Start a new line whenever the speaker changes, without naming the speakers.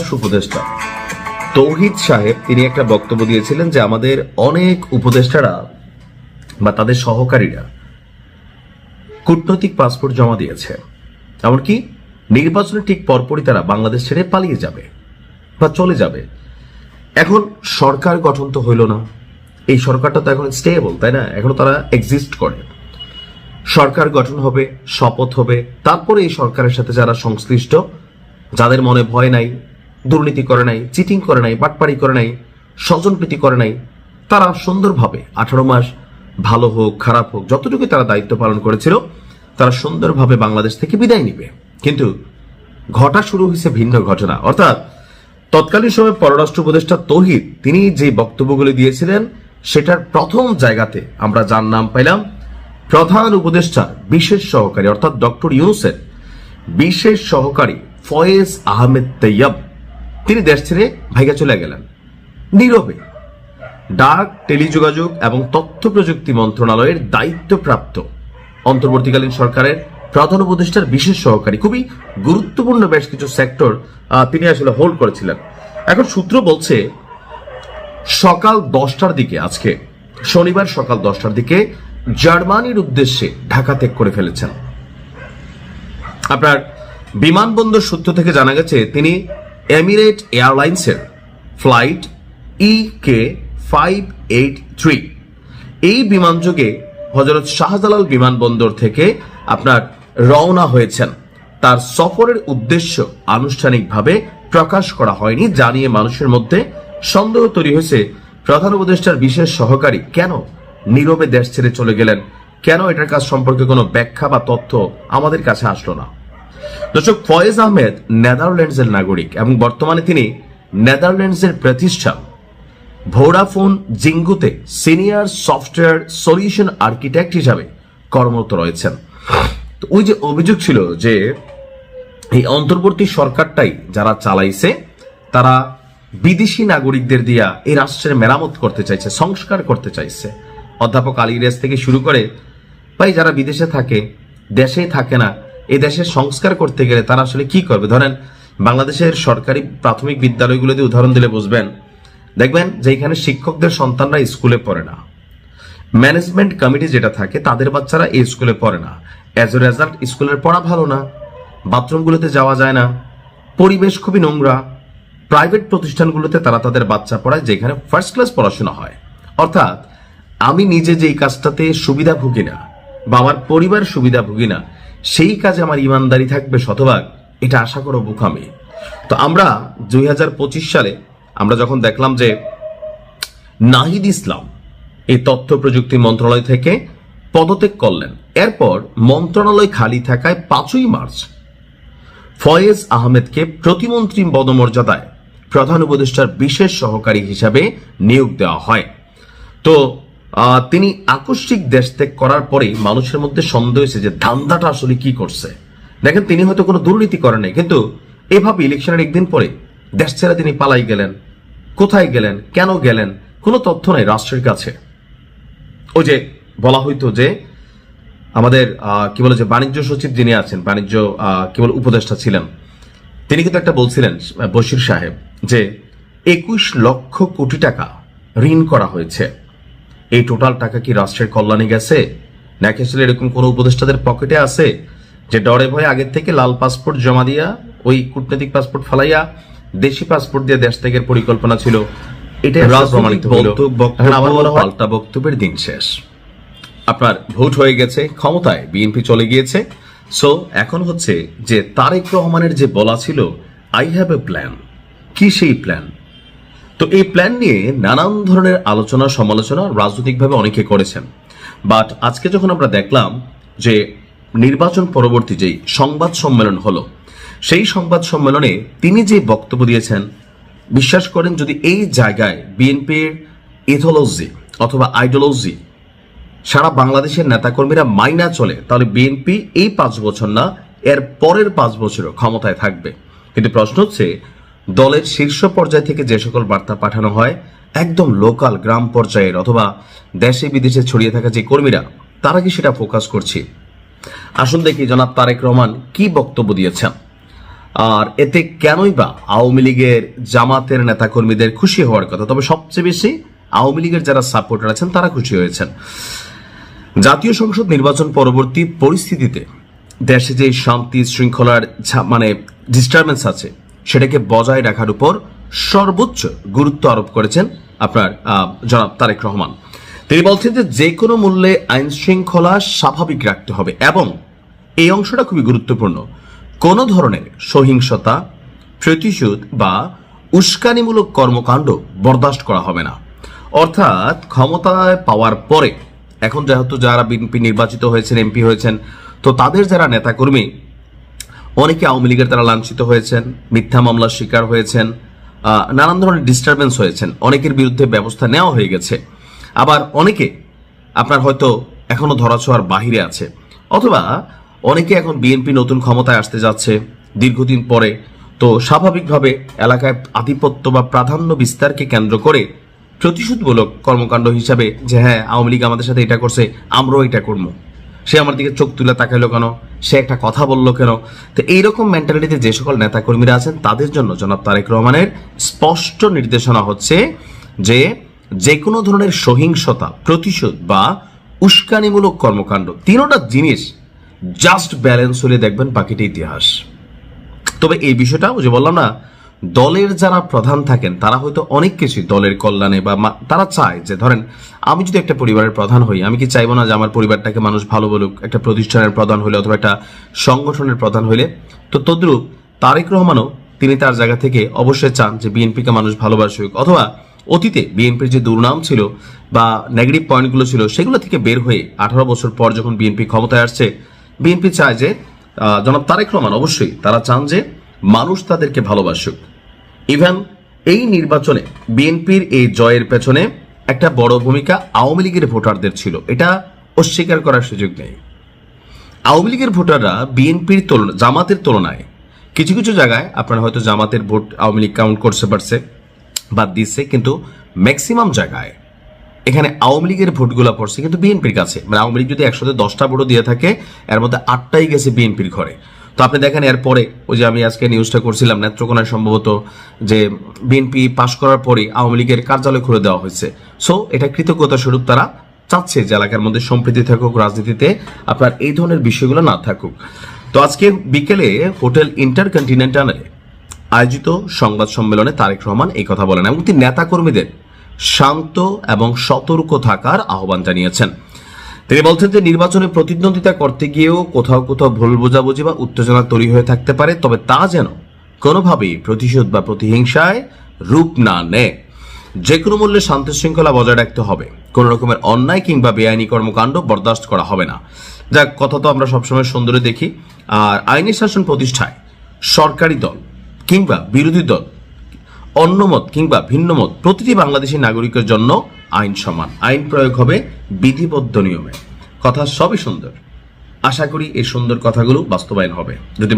পররাষ্ট্র উপদেষ্টা তৌহিদ সাহেব তিনি একটা বক্তব্য দিয়েছিলেন যে আমাদের অনেক উপদেষ্টারা বা তাদের সহকারীরা কূটনৈতিক পাসপোর্ট জমা দিয়েছে, এমনকি নির্বাচনের ঠিক পরপরই তারা বাংলাদেশ ছেড়ে পালিয়ে যাবে বা চলে যাবে। এখন সরকার গঠন তো হইল না, এই সরকারটা তো এখন স্টেবল, তাই না? এখনো তারা এক্সিস্ট করে। সরকার গঠন হবে, শপথ হবে, তারপরে এই সরকারের সাথে যারা সংশ্লিষ্ট, যাদের মনে ভয় নাই, দুর্নীতি করে নাই, চিটিং করে নাই, বাটপাড়ি করে নাই, স্বজনপ্রীতি করে নাই, তারা সুন্দরভাবে 18 মাস ভালো হোক খারাপ হোক যতটুকু তারা দায়িত্ব পালন করেছিল তারা সুন্দরভাবে বাংলাদেশ থেকে বিদায় নিবে। কিন্তু ঘটা শুরু হয়েছে ভিন্ন ঘটনা, অর্থাৎ তৎকালীন সময় পররাষ্ট্র উপদেষ্টা তৌহিদ তিনি যে বক্তব্যগুলি দিয়েছিলেন সেটার প্রথম জায়গাতে আমরা যার নাম পাইলাম প্রধান উপদেষ্টার বিশেষ সহকারী, অর্থাৎ ডক্টর ইউনূসের বিশেষ সহকারী ফয়েজ আহমেদ তৈয়ব। তিনি দেশ ছেড়ে ভাইগা চলে গেলেন নীরবে। ডাক, টেলিযোগাযোগ এবং তথ্য প্রযুক্তি মন্ত্রণালয়ের দায়িত্বপ্রাপ্ত অন্তর্বর্তীকালীন সরকারের প্রধান উপদেষ্টার বিশেষ সহকারী, খুবই গুরুত্বপূর্ণ বেশ কিছু সেক্টর তিনি আসলে হোল্ড করেছিলেন। এখন সূত্র বলছে সকাল 10টার দিকে, আজকে শনিবার সকাল 10টার দিকে জার্মানির উদ্দেশ্যে ঢাকা ত্যাগ করে ফেলেছেন। আপনার বিমানবন্দর সূত্র থেকে জানা গেছে তিনি এমিরেট এয়ারলাইন্সের ফ্লাইট EK583 এই বিমানযোগে হযরত শাহজালাল বিমানবন্দর থেকে আপনার রওনা হয়েছেন। তার সফরের উদ্দেশ্য আনুষ্ঠানিকভাবে প্রকাশ করা হয়নি, জানিয়ে মানুষের মধ্যে সন্দেহ তৈরি হয়েছে প্রধান উপদেষ্টার বিশেষ সহকারী কেন নীরবে দেশ ছেড়ে চলে গেলেন, কেন এটার কাজ সম্পর্কে কোনো ব্যাখ্যা বা তথ্য আমাদের কাছে আসলো না। দর্শক, ফয়েজ আহমেদ নেদারল্যান্ডসের নাগরিক এবং বর্তমানে তিনি নেদারল্যান্ডসের প্রতিষ্ঠান ভোডাফোন জিঙ্গুতে সিনিয়র সফটওয়্যার সলিউশন আর্কিটেক্ট হিসাবে কর্মরত রয়েছেন। তো ওই যে অভিযোগ ছিল যে এই অন্তর্বর্তী সরকারটাই যারা চালাইছে তারা বিদেশি নাগরিকদের দিয়া এই রাষ্ট্রের মেরামত করতে চাইছে, সংস্কার করতে চাইছে। অধ্যাপক আলী রেস থেকে শুরু করে ভাই যারা বিদেশে থাকে, দেশেই থাকে না, এই দেশের সংস্কার করতে গেলে তারা আসলে কি করবে? ধরেন বাংলাদেশের সরকারি প্রাথমিক বিদ্যালয়গুলোতে উদাহরণ দিলে বুঝবেন, দেখবেন যে এখানে শিক্ষকদের সন্তানরা স্কুলে পড়ে না, ম্যানেজমেন্ট কমিটি যেটা থাকে তাদের বাচ্চারা এই স্কুলে পড়ে না, অ্যাজ এ রেজাল্ট স্কুলের পড়া ভালো না, বাথরুমগুলোতে যাওয়া যায় না, পরিবেশ খুবই নোংরা। প্রাইভেট প্রতিষ্ঠানগুলোতে তারা তাদের বাচ্চা পড়ায় যেখানে ফার্স্ট ক্লাস পড়াশোনা হয়। অর্থাৎ আমি নিজে যেই কাজটাতে সুবিধা ভুগি না বা আমার পরিবার সুবিধা ভুগি না, সেই কাজে আমার ইমানদারি থাকবে শতভাগ, এটা আশা করো বোকামি। তো আমরা 2025 সালে আমরা যখন দেখলাম যে নাহিদ ইসলাম এই তথ্য প্রযুক্তি মন্ত্রণালয় থেকে পদত্যাগ করলেন, এরপর মন্ত্রণালয় খালি থাকায় 5ই মার্চ ফয়েজ আহমেদকে প্রতিমন্ত্রী পদমর্যাদায় প্রধান উপদেষ্টার বিশেষ সহকারী হিসাবে নিয়োগ দেওয়া হয়। তো তিনি আকস্মিক দেশ ত্যাগ করার পরে মানুষের মধ্যে সন্দেহ হয়েছে যে ধান্দাটা আসলে কি করছে। দেখেন তিনি হয়তো কোনো দুর্নীতি করেন নাই, কিন্তু এভাবে ইলেকশনের একদিন পরে দেশ ছেড়ে তিনি পালাই গেলেন। কোথায় গেলেন, কেন গেলেন, কোনো তথ্য নাই রাষ্ট্রের কাছে। ওই যে বলা হইতো যে আমাদের কি বলে যে বাণিজ্য সচিব যিনি আছেন, বাণিজ্য কি বলে উপদেষ্টা ছিলেন, তিনি কিন্তু একটা বলছিলেন বশির সাহেব যে 21 লক্ষ কোটি টাকা ঋণ করা হয়েছে। এই টোটাল টাকা কি রাষ্ট্রের কল্যাণে গেছে নাকি আসলে এরকম কোন উপদেষ্টাদের পকেটে আছে যে ডরে ভয়ে আগের থেকে লাল পাসপোর্ট জমা দিয়া ওই কূটনৈতিক পাসপোর্ট ফালাইয়া দেশি পাসপোর্ট দিয়ে দেশ ত্যাগের পরিকল্পনা ছিল? এটা প্রমাণিত হলো। পাল্টা বক্তব্যের দিন শেষ। আপনার ভোট হয়ে গেছে, ক্ষমতায় বিএনপি চলে গিয়েছে। সো এখন হচ্ছে যে তারেক রহমানের যে বলা ছিল আই হ্যাভ এ প্ল্যান, কি সেই প্ল্যান? তো এই প্ল্যান নিয়ে নানান ধরনের আলোচনা সমালোচনা রাজনৈতিকভাবে অনেকে করেছেন। বাট আজকে যখন আমরা দেখলাম যে নির্বাচন পরবর্তী যেই সংবাদ সম্মেলন হলো, সেই সংবাদ সম্মেলনে তিনি যে বক্তব্য দিয়েছেন, বিশ্বাস করেন যদি এই জায়গায় বিএনপির ইথোলজি অথবা আইডিওলজি সারা বাংলাদেশের নেতাকর্মীরা মাইনা চলে, তাহলে বিএনপি এই 5 বছর না এর পরের 5 বছরও ক্ষমতায় থাকবে। কিন্তু প্রশ্ন হচ্ছে দলের শীর্ষ পর্যায় থেকে যে সকল বার্তা পাঠানো হয় একদম লোকাল গ্রাম পর্যায়ের অথবা দেশে বিদেশে ছড়িয়ে থাকা যে কর্মীরা, তারা কি সেটা ফোকাস করছে? আসুন দেখি জনাব তারেক রহমান কি বক্তব্য দিয়েছেন। আর এতে কেনই বা আওয়ামী লীগের জামাতের নেতাকর্মীদের খুশি হওয়ার কথা, তবে সবচেয়ে বেশি আওয়ামী লীগের যারা সাপোর্টার আছেন তারা খুশি হয়েছেন। জাতীয় সংসদ নির্বাচন পরবর্তী পরিস্থিতিতে দেশে যে শান্তি শৃঙ্খলার ডিস্টারবেন্স আছে সেটাকে বজায় রাখার উপর সর্বোচ্চ গুরুত্ব আরোপ করেছেন আপনার জনাব তারেক রহমান। তিনি বলছেন যে কোনো মূল্যে আইন শৃঙ্খলা স্বাভাবিক রাখতে হবে এবং এই অংশটা খুবই গুরুত্বপূর্ণ। কোনো ধরনের সহিংসতা, প্রতিশোধ বা উস্কানিমূলক কর্মকাণ্ড বরদাস্ত করা হবে না। অর্থাৎ ক্ষমতায় পাওয়ার পরে এখন যেহেতু যারা বিএনপি নির্বাচিত হয়েছেন, এমপি হয়েছেন, তো তাদের যারা নেতাকর্মী অনেকে আওয়ামী লীগের তারা লাঞ্ছিত হয়েছেন, মিথ্যা মামলার শিকার হয়েছেন, নানান ধরনের ডিস্টারবেন্স হয়েছেন, অনেকের বিরুদ্ধে ব্যবস্থা নেওয়া হয়ে গেছে। আবার অনেকে আপনার হয়তো এখনো ধরাছোঁয়ার বাহিরে আছে, অথবা অনেকে এখন বিএনপি নতুন ক্ষমতায় আসতে যাচ্ছে দীর্ঘদিন পরে, তো স্বাভাবিকভাবে এলাকায় আধিপত্য বা প্রাধান্য বিস্তারকে কেন্দ্র করে প্রতিশোধমূলক কর্মকাণ্ড হিসাবে যে হ্যাঁ আওয়ামী লীগ আমাদের সাথে এটা করছে, আমরাও এটা করবো, সে আমার দিকে চোখ তুলে তাকাইলো কেন, সে একটা কথা বললো কেন। তো এইরকম মেন্টালিটিতে যে সকল নেতাকর্মীরা আছেন তাদের জন্য জনাব তারেক রহমানের স্পষ্ট নির্দেশনা হচ্ছে যে কোনো ধরনের সহিংসতা, প্রতিশোধ বা উস্কানিমূলক কর্মকাণ্ড, তিনোটা জিনিস জাস্ট ব্যালেন্স হলে দেখবেন বাকিটা ইতিহাস। তবে এই বিষয়টা যে বললাম না, দলের যারা প্রধান থাকেন তারা হয়তো অনেক কিছুই দলের কল্যাণে বা তারা চায় যে ধরেন আমি যদি একটা পরিবারের প্রধান হই, আমি কি চাইবো না যে আমার পরিবারটাকে মানুষ ভালো বলুক, একটা প্রতিষ্ঠানের প্রধান হইলে অথবা একটা সংগঠনের প্রধান হইলে। তো তদ্রূপ তারেক রহমানও তিনি তার জায়গা থেকে অবশ্যই চান যে বিএনপিকে মানুষ ভালোবাসুক, অথবা অতীতে বিএনপির যে দুর্নাম ছিল বা নেগেটিভ পয়েন্টগুলো ছিল সেগুলো থেকে বের হয়ে 18 বছর পর যখন বিএনপি ক্ষমতায় আসছে, বিএনপি চায় যে জনাব তারেক রহমান অবশ্যই তারা চান যে মানুষ তাদেরকে ভালোবাসুক। ইভেন এই নির্বাচনে বিএনপির এই জয়ের পেছনে একটা বড় ভূমিকা আওয়ামী লীগের ভোটারদের ছিল, এটা অস্বীকার করার সুযোগ নেই। আওয়ামী লীগের ভোটাররা বিএনপির জামাতের তুলনায় কিছু কিছু জায়গায় আপনার হয়তো জামাতের ভোট আওয়ামী লীগ কাউন্ট করতে পারছে বা দিচ্ছে, কিন্তু ম্যাক্সিমাম জায়গায় এখানে আওয়ামী লীগের ভোটগুলো পড়ছে কিন্তু বিএনপির কাছে। আওয়ামী লীগ যদি 110টা ভোটও দিয়ে থাকে এর মধ্যে 8টাই গেছে বিএনপির ঘরে। তো আপনি দেখেন এরপরে ওই যে আমি আজকে নিউজটা করছিলাম নেত্রকোনায় সম্ভবত যে বিএনপি পাশ করার পরে আওয়ামী লীগের কার্যালয় খুলে দেওয়া হয়েছে। সো এটা কৃতজ্ঞতা স্বরূপ তারা চাচ্ছে যে এলাকার মধ্যে সম্প্রীতি থাকুক, রাজনীতিতে আপনার এই ধরনের বিষয়গুলো না থাকুক। তো আজকে বিকেলে হোটেল ইন্টারকন্টিনেন্টালে আয়োজিত সংবাদ সম্মেলনে তারেক রহমান এই কথা বলেন এবং তিনি নেতাকর্মীদের শান্ত এবং সতর্ক থাকার আহ্বান জানিয়েছেন। তিনি বলছেন যে নির্বাচনে প্রতিদ্বন্দ্বিতা করতে গিয়েও কোথাও কোথাও ভুল বোঝাবুঝি বা উত্তেজনা তৈরি হয়ে থাকতে পারে, তবে তা যেন কোনোভাবেই প্রতিশোধ বা প্রতিহিংসায় রূপ না নেয়। যে কোনো মূল্যে শান্তি শৃঙ্খলা বজায় রাখতে হবে, কোন রকমের অন্যায় কিংবা বেআইনি কর্মকাণ্ড বরদাস্ত করা হবে না। যাক, কথা তো আমরা সবসময় সুন্দরী দেখি। আর আইনি শাসন প্রতিষ্ঠায় সরকারি দল কিংবা বিরোধী দল, অন্য মত কিংবা ভিন্ন মত, প্রতিটি বাংলাদেশী নাগরিকের জন্য আইন সমান, আইন প্রয়োগ হবে বিধিবদ্ধ নিয়মে। কথা সবই সুন্দর, আশা করি এই সুন্দর কথাগুলো বাস্তবায়ন হবে। যদি